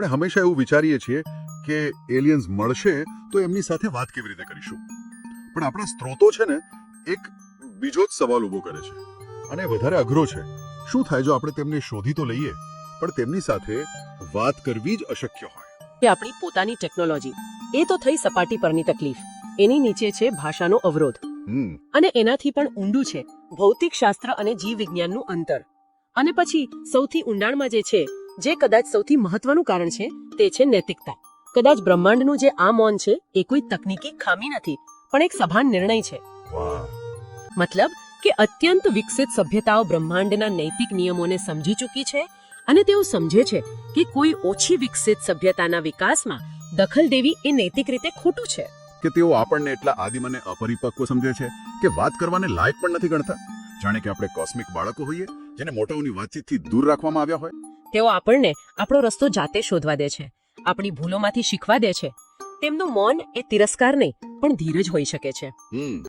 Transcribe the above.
આપણે હંમેશા એવું વિચારીએ છીએ કે એલિયન્સ મળશે તો એમની સાથે વાત કેવી રીતે કરીશું, પણ આપણા સ્ત્રોતો છે ને એક બીજો જ સવાલ ઊભો કરે છે અને વધારે અઘરો છે. શું થાય જો આપણે તેમને શોધી તો લઈએ પણ તેમની સાથે વાત કરવી જ અશક્ય હોય? કે આપણી પોતાની ટેકનોલોજી એ તો થઈ સપાટી પરની તકલીફ, એની નીચે છે ભાષાનો અવરોધ, અને એનાથી પણ ઊંડું છે ભૌતિકશાસ્ત્ર અને જીવ વિજ્ઞાનનું અંતર. અને પછી સૌથી ઊંડાણમાં જે છે, જે કદાચ સૌથી મહત્વનું કારણ છે, તે છે નૈતિકતા. કદાચ બ્રહ્માંડનું જે આ મૌન છે એ કોઈ તકનીકી ખામી નથી, પણ એક સભાન નિર્ણય છે. મતલબ કે અત્યંત વિકસિત સભ્યતાઓ બ્રહ્માંડના નૈતિક નિયમોને સમજી ચૂકી છે અને તેઓ સમજે છે કે કોઈ ઓછી વિકસિત સભ્યતાના વિકાસમાં દખલ દેવી એ નૈતિક રીતે ખોટું છે. કે તેઓ આપણને એટલા આદિમ અને અપરિપક્વ સમજે છે કે વાત કરવાને લાયક પણ નથી ગણતા, જાણે કે આપણે કોસ્મિક બાળકો હોઈએ જેને મોટાઓની વાતચીતથી દૂર રાખવામાં આવ્યા હોય. તેઓ આપણને આપણો રસ્તો જાતે શોધવા દે છે, આપણી ભૂલોમાંથી શીખવા દે છે. તેમનું મૌન એ તિરસ્કાર નહીં પણ ધીરજ હોઈ શકે છે.